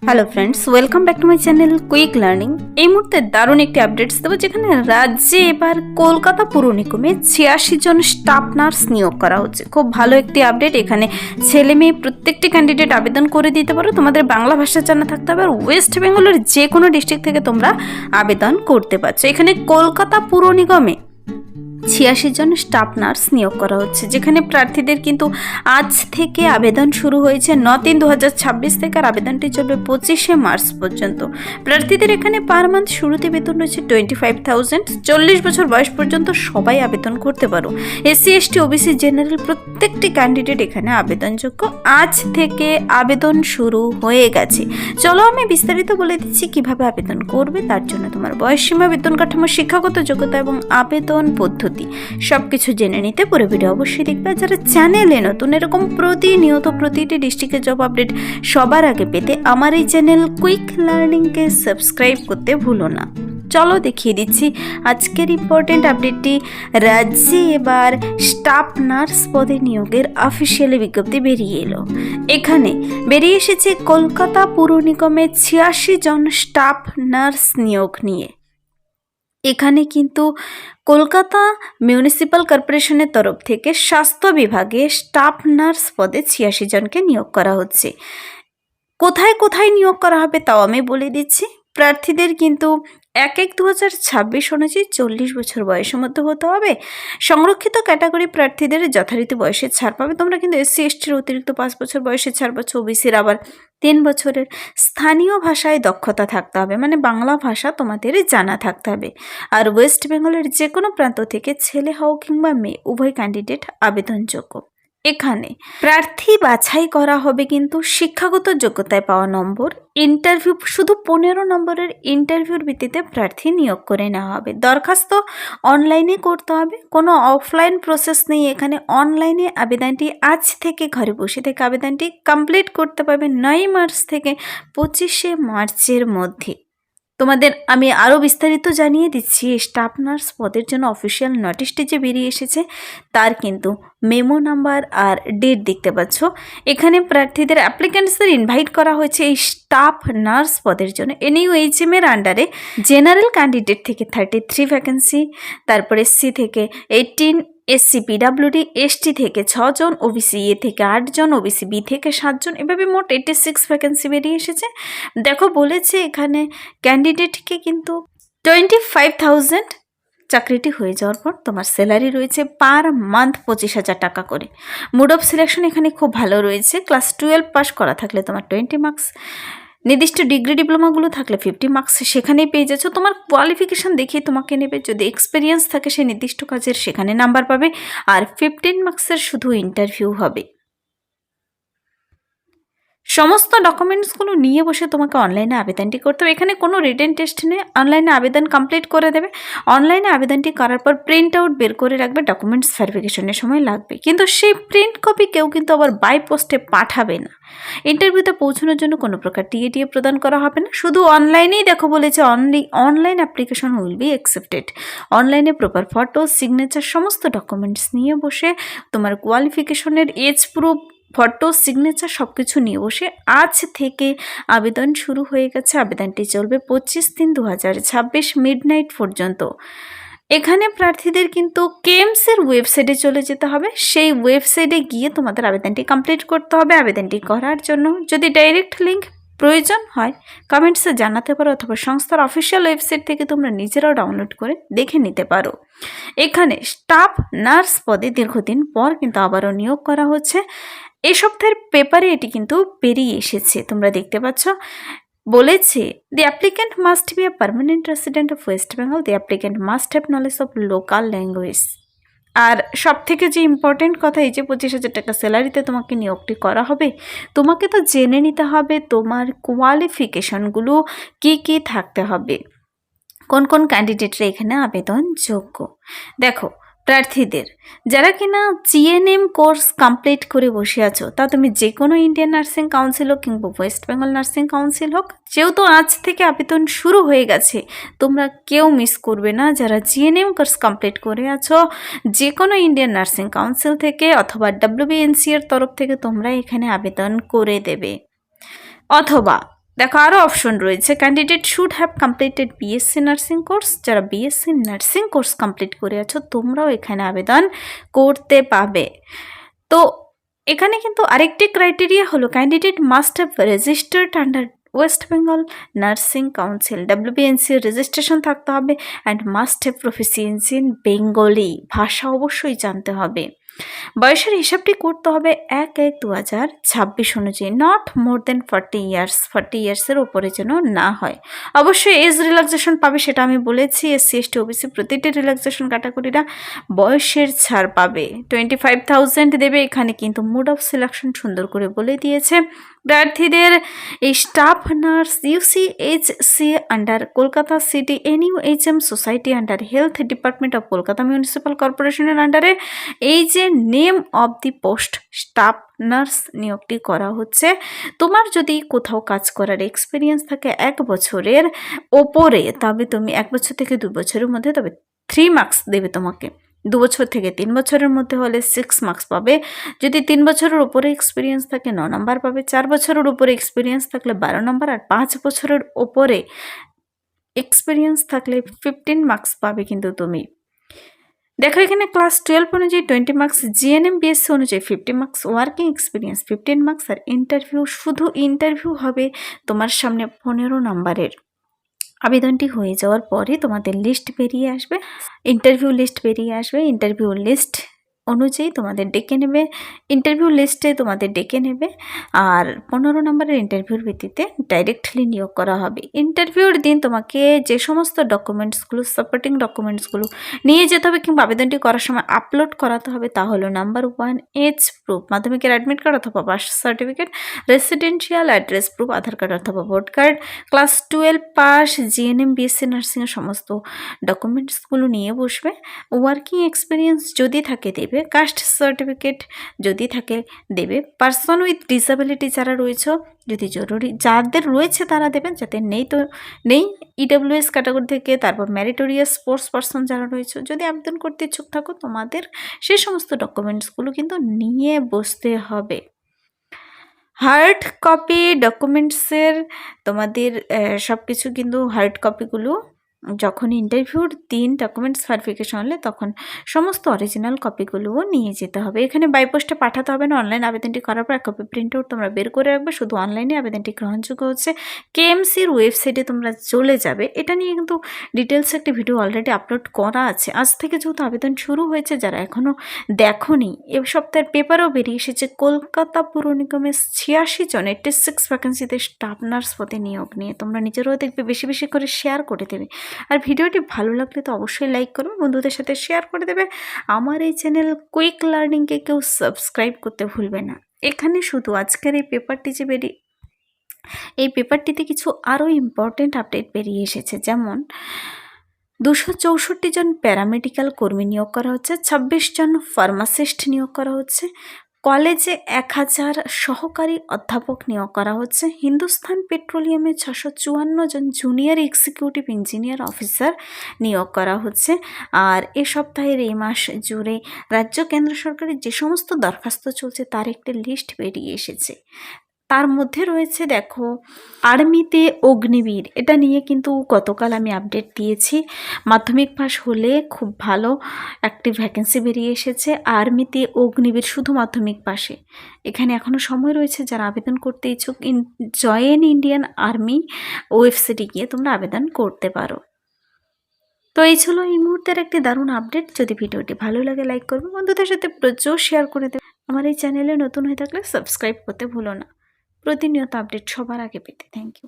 Hello friends, welcome back to my channel quick learning. এই মুহূর্তে দারুণ একটি আপডেটস দেবো, যেখানে রাজ্যে এবার কলকাতা পুর নিগমে 86 জন স্টাফ নার্স নিয়োগ করা হচ্ছে। খুব ভালো একটি আপডেট। এখানে ছেলে মেয়ে প্রত্যেকটি ক্যান্ডিডেট আবেদন করে দিতে পারো। তোমাদের বাংলা ভাষা জানা থাকতে হবে, আর ওয়েস্ট বেঙ্গলের যে কোনো ডিস্ট্রিক্ট থেকে তোমরা আবেদন করতে পারছো। এখানে কলকাতা পুর নিগমে 86 জন স্টাফ নার্স নিয়োগ করা হচ্ছে, যেখানে প্রার্থীদের কিন্তু আজ থেকে আবেদন শুরু হয়েছে 9/3/2026 থেকে, আর আবেদনটি চলবে 25শে মার্চ পর্যন্ত। প্রার্থীদের এখানে পার মান্থ শুরুতে বেতন রয়েছে 25,000। 40 বছর বয়স পর্যন্ত সবাই আবেদন করতে পারো। SC ST OBC জেনারেল প্রত্যেকটি ক্যান্ডিডেট এখানে আবেদনযোগ্য। আজ থেকে আবেদন শুরু হয়ে গেছে। চলো আমি বিস্তারিত বলে দিচ্ছি কিভাবে আবেদন করবে। তার জন্য তোমার বয়সসীমা, বেতন কাঠামো, শিক্ষাগত যোগ্যতা এবং আবেদন পদ্ধতি সবকিছু জেনে নিতে পুরো ভিডিও অবশ্যই দেখবে। যারা চ্যানেলে নতুন, এরকম প্রতিনিয়ত প্রতিটি ডিস্ট্রিক্টের জব আপডেট সবার আগে পেতে আমার এই চ্যানেল কুইক লার্নিংকে সাবস্ক্রাইব করতে ভুলো না। চলো দেখিয়ে দিচ্ছি আজকের ইম্পর্টেন্ট আপডেটটি। রাজ্যে এবার স্টাফ নার্স পদে নিয়োগের অফিসিয়ালি বিজ্ঞপ্তি বেরিয়ে এলো। এখানে বেরিয়ে এসেছে কলকাতা পুর নিগমে 86 জন স্টাফ নার্স নিয়োগ নিয়ে। এখানে কিন্তু কলকাতা মিউনিসিপ্যাল কর্পোরেশনের তরফ থেকে স্বাস্থ্য বিভাগে স্টাফ নার্স পদে 86 জনকে নিয়োগ করা হচ্ছে। কোথায় কোথায় নিয়োগ করা হবে তাও আমি বলে দিচ্ছি। প্রার্থীদের কিন্তু 1/1/2026 অনুযায়ী 40 বছর বয়সের মধ্যে হতে হবে। সংরক্ষিত ক্যাটাগরি প্রার্থীদের যথারীতি বয়সের ছাড় পাবে। তোমরা কিন্তু SC STর অতিরিক্ত 5 বছর বয়সের ছাড় পাচ্ছ। OBCর আবার 3 বছরের। স্থানীয় ভাষায় দক্ষতা থাকতে হবে, মানে বাংলা ভাষা তোমাদের জানা থাকতে হবে। আর ওয়েস্ট বেঙ্গলের যে কোনো প্রান্ত থেকে ছেলে হও কিংবা মেয়ে উভয় ক্যান্ডিডেট আবেদনযোগ্য। এখানে প্রার্থী বাছাই করা হবে কিন্তু শিক্ষাগত যোগ্যতায় পাওয়া নম্বর। ইন্টারভিউ শুধু 15 নম্বরের ইন্টারভিউর ভিত্তিতে প্রার্থী নিয়োগ করে নেওয়া হবে। দরখাস্ত অনলাইনে করতে হবে, কোনো অফলাইন প্রসেস নেই এখানে। অনলাইনে আবেদনটি আজ থেকে ঘরে বসে থেকে আবেদনটি কমপ্লিট করতে পারবে 9 মার্চ থেকে 25শে মার্চের মধ্যে। তোমাদের আমি আরও বিস্তারিত জানিয়ে দিচ্ছি। স্টাফ নার্স পদের জন্য অফিসিয়াল নোটিশটি যে বেরিয়ে এসেছে তার কিন্তু মেমো নাম্বার আর ডেট দেখতে পাচ্ছ। এখানে প্রার্থীদের অ্যাপ্লিক্যান্টসদের ইনভাইট করা হয়েছে এই স্টাফ নার্স পদের জন্য। NUHM এর আন্ডারে জেনারেল ক্যান্ডিডেট থেকে 33 ভ্যাকেন্সি, তারপরে SC থেকে 18, SC PWD ST থেকে 6 জন, OBC A থেকে 8 জন, OBC B থেকে 7 জন, এভাবে মোট 86 ভ্যাকেন্সি বেরিয়ে এসেছে। দেখো বলেছে এখানে ক্যান্ডিডেটকে কিন্তু 25,000 চাকরিটি হয়ে যাওয়ার পর তোমার স্যালারি রয়েছে পার মান্থ 25,000 টাকা করে। মোড অফ সিলেকশন এখানে খুব ভালো রয়েছে। ক্লাস 12 পাস করা থাকলে তোমার 20 মার্কস, নির্দিষ্ট ডিগ্রি ডিপ্লোমাগুলো থাকলে 50 মার্কস সেখানেই পেয়ে যাচ্ছ। তোমার কোয়ালিফিকেশান দেখিয়ে তোমাকে নেবে। যদি এক্সপিরিয়েন্স থাকে সেই নির্দিষ্ট কাজের সেখানে নাম্বার পাবে, আর 15 মার্কসের শুধু ইন্টারভিউ হবে। সমস্ত ডকুমেন্টসগুলো নিয়ে বসে তোমাকে অনলাইনে আবেদনটি করতে হবে। এখানে কোনো রিটেন টেস্ট নেই, অনলাইনে আবেদন কমপ্লিট করে দেবে। অনলাইনে আবেদনটি করার পর প্রিন্ট আউট বের করে রাখবে, ডকুমেন্টস ভেরিফিকেশনের সময় লাগবে। কিন্তু সেই প্রিন্ট কপি কেউ কিন্তু আবার বাই পোস্টে পাঠাবে না। ইন্টারভিউতে পৌঁছানোর জন্য কোনো প্রকার টিএ প্রদান করা হবে না। শুধু অনলাইনেই দেখো বলেছে online application will be accepted. অনলাইনে প্রপার ফটো, সিগনেচার, সমস্ত ডকুমেন্টস নিয়ে বসে তোমার কোয়ালিফিকেশনের এজ প্রুফ, ফটো, সিগনেচার সব কিছু নিয়ে বসে আজ থেকে আবেদন শুরু হয়ে গেছে। আবেদনটি চলবে 25/3/2026 মিডনাইট পর্যন্ত। এখানে প্রার্থীদের কিন্তু কেমসের ওয়েবসাইটে চলে যেতে হবে। সেই ওয়েবসাইটে গিয়ে তোমাদের আবেদনটি কমপ্লিট করতে হবে। আবেদনটি করার জন্য যদি ডাইরেক্ট লিঙ্ক প্রয়োজন হয় কমেন্টসে জানাতে পারো, অথবা সংস্থার অফিসিয়াল ওয়েবসাইট থেকে তোমরা নিজেরাও ডাউনলোড করে দেখে নিতে পারো। এখানে স্টাফ নার্স পদে দীর্ঘদিন পর কিন্তু আবারও নিয়োগ করা হচ্ছে। এই সপ্তাহের পেপারে এটি কিন্তু বেরিয়ে এসেছে, তোমরা দেখতে পাচ্ছ। বলেছে the applicant must be a permanent resident of West Bengal, the applicant must have knowledge of local language. আর সব থেকে যে ইম্পর্টেন্ট কথা, এই যে 25,000 টাকা স্যালারিতে তোমাকে নিয়োগটি করা হবে, তোমাকে তো জেনে নিতে হবে তোমার কোয়ালিফিকেশনগুলো কি কি থাকতে হবে, কোন কোন ক্যান্ডিডেটরা এখানে আবেদনযোগ্য। দেখো প্রার্থীদের যারা কিনা GNM কোর্স কমপ্লিট করে বসে আছো, তা তুমি যে কোনো ইন্ডিয়ান নার্সিং কাউন্সিল হোক কিংবা ওয়েস্ট বেঙ্গল নার্সিং কাউন্সিল হোক, যেহেতু আজ থেকে আবেদন শুরু হয়ে গেছে, তোমরা কেউ মিস করবে না। যারা GNM কোর্স কমপ্লিট করে আছো, যে কোনো ইন্ডিয়ান নার্সিং কাউন্সিল থেকে অথবা WBNC এর তরফ থেকে তোমরা এখানে আবেদন করে দেবে। অথবা দেখো আরও অপশন রয়েছে। Candidate should have completed BSc nursing course. যারা বিএসসি নার্সিং কোর্স কমপ্লিট করে আছো তোমরাও এখানে আবেদন করতে পাবে। তো এখানে কিন্তু আরেকটি ক্রাইটেরিয়া হলো candidate must have registered under West Bengal nursing council, WBNC registration থাকতে হবে, and must have proficiency in Bengali, ভাষা অবশ্যই জানতে হবে। বয়সের হিসাবটি করতে হবে 1/1/2026 অনুযায়ী, নট মোর দেন 40 ইয়ার্স, 40 ইয়ার্সের ওপরে যেন না হয়। অবশ্যই এজ রিল্যাক্সেশন পাবে, সেটা আমি বলেছি। SC ST OBC প্রতিটি রিল্যাক্সেশন ক্যাটাগরিরা বয়সের ছাড় পাবে। 25,000 দেবে। এখানে কিন্তু মোড অফ সিলেকশন সুন্দর করে বলে দিয়েছে। প্রার্থীদের এই staff nurse UCHC under Kolkata city NUHM society under health department of Kolkata municipal কর্পোরেশনের আন্ডারে এই যে name of the post staff nurse নিয়োগটি করা হচ্ছে। তোমার যদি কোথাও কাজ করার এক্সপিরিয়েন্স থাকে 1 বছরের ওপরে, তবে তুমি 1 বছর থেকে 2 বছরের মধ্যে তবে 3 মার্কস দেবে তোমাকে। 2 বছর থেকে 3 বছরের মধ্যে হলে 6 মার্কস পাবে। যদি 3 বছরের উপরে এক্সপিরিয়েন্স থাকে 9 নম্বর পাবে। 4 বছরের উপরে এক্সপিরিয়েন্স থাকলে 12 নম্বর, আর 5 বছরের ওপরে এক্সপিরিয়েন্স থাকলে 15 মার্কস পাবে কিন্তু তুমি। দেখো এখানে ক্লাস 12 অনুযায়ী 20 মার্কস, GNM BSc অনুযায়ী 50 মার্কস, ওয়ার্কিং এক্সপিরিয়েন্স 15 মার্কস, আর ইন্টারভিউ, শুধু ইন্টারভিউ হবে তোমার সামনে 15 নম্বরের। আবেদনটি হয়ে যাওয়ার পরে তোমাদের লিস্ট বেরিয়ে আসবে, ইন্টারভিউ লিস্ট বেরিয়ে আসবে। ইন্টারভিউ লিস্ট অনুযায়ী তোমাদের ডেকে নেবে, ইন্টারভিউ লিস্টে তোমাদের ডেকে নেবে, আর 15 নম্বরের ইন্টারভিউর ভিত্তিতে ডাইরেক্টলি নিয়োগ করা হবে। ইন্টারভিউর দিন তোমাকে যে সমস্ত ডকুমেন্টসগুলো, সাপোর্টিং ডকুমেন্টসগুলো নিয়ে যেতে হবে কিংবা আবেদনটি করার সময় আপলোড করাতে হবে তা হলো নাম্বার 1 এজ প্রুফ, মাধ্যমিকের অ্যাডমিট কার্ড অথবা pass certificate, residential address proof, Aadhaar card অথবা vote card, class 12 pass, GNM BSc নার্সিংয়ের সমস্ত ডকুমেন্টসগুলো নিয়ে বসবে। ওয়ার্কিং এক্সপিরিয়েন্স যদি থাকে দেবে, কাস্ট সার্টিফিকেট যদি থাকে দেবে, পার্সন উইথ ডিসেবিলিটি যারা রয়েছে, যদি জরুরি যাদের রয়েছে তারা দেবেন, যাদের নেই তো নেই। EWS ক্যাটাগরি থেকে, তারপর ম্যারিটোরিয়াস স্পোর্টস পার্সন যারা রয়েছে, যদি আবেদন করতে ইচ্ছুক থাকো তোমাদের সেই সমস্ত ডকুমেন্টসগুলো কিন্তু নিয়ে বসতে হবে। হার্ড কপি ডকুমেন্টসের তোমাদের সব কিছু কিন্তু হার্ড কপিগুলো যখন ইন্টারভিউর দিন ডকুমেন্টস ভেরিফিকেশন হলে তখন সমস্ত অরিজিনাল কপিগুলোও নিয়ে যেতে হবে। এখানে বাই পোস্টে পাঠাতে হবে না। অনলাইন আবেদনটি করার পর এক কপি প্রিন্ট আউট তোমরা বের করে রাখবে। শুধু অনলাইনে আবেদনটি গ্রহণযোগ্য হচ্ছে। KMCর ওয়েবসাইটে তোমরা চলে যাবে। এটা নিয়ে কিন্তু ডিটেলস একটি ভিডিও অলরেডি আপলোড করা আছে। আজ থেকে যেহেতু আবেদন শুরু হয়েছে, যারা এখনও দেখোনি, এ সপ্তাহের পেপারও বেরিয়ে এসেছে। কলকাতা পুর নিগমের 86 জন 86 ভ্যাকেন্সিতে স্টাফ নার্স পদে নিয়োগ নিয়ে। তোমরা নিজেরাও দেখবে, বেশি বেশি করে শেয়ার করে দেবে। আর ভিডিওটি ভালো লাগলে তো অবশ্যই লাইক করবে, বন্ধুদের সাথে শেয়ার করে দেবে। আমার এই চ্যানেল কুইক লার্নিংকে কেউ সাবস্ক্রাইব করতে ভুলবে না। এখানে শুধু আজকের এই পেপারটি যে এই পেপারটিতে কিছু আরও ইম্পর্টেন্ট আপডেট বেরিয়ে এসেছে, যেমন 264 জন প্যারামেডিক্যাল কর্মী নিয়োগ করা হচ্ছে, 26 জন ফার্মাসিস্ট নিয়োগ করা হচ্ছে, কলেজে 1000 সহকারী অধ্যাপক নিয়োগ করা হচ্ছে, হিন্দুস্তান পেট্রোলিয়ামে 654 জন জুনিয়র এক্সিকিউটিভ ইঞ্জিনিয়ার অফিসার নিয়োগ করা হচ্ছে। আর এ সপ্তাহের এই মাস জুড়ে রাজ্য কেন্দ্র সরকারের যে সমস্ত দরখাস্ত চলছে তার একটি লিস্ট বেরিয়ে এসেছে। তার মধ্যে রয়েছে, দেখো, আর্মিতে অগ্নিবীর, এটা নিয়ে কিন্তু গতকাল আমি আপডেট দিয়েছি। মাধ্যমিক পাস হলে খুব ভালো একটি ভ্যাকেন্সি বেরিয়ে এসেছে আর্মিতে অগ্নিবীর, শুধু মাধ্যমিক পাশে। এখানে এখনও সময় রয়েছে, যারা আবেদন করতে ইচ্ছুক জয়েন ইন্ডিয়ান আর্মি ওয়েবসাইটে গিয়ে তোমরা আবেদন করতে পারো। তো এই ছিল এই মুহূর্তের একটি দারুণ আপডেট। যদি ভিডিওটি ভালো লাগে লাইক করবে, বন্ধুদের সাথে প্রচুর শেয়ার করে দেবে। আমার এই চ্যানেলে নতুন হয়ে থাকলে সাবস্ক্রাইব করতে ভুলো না। প্রতিনিয়ত আপডেট সবার আগে পেতে। Thank you.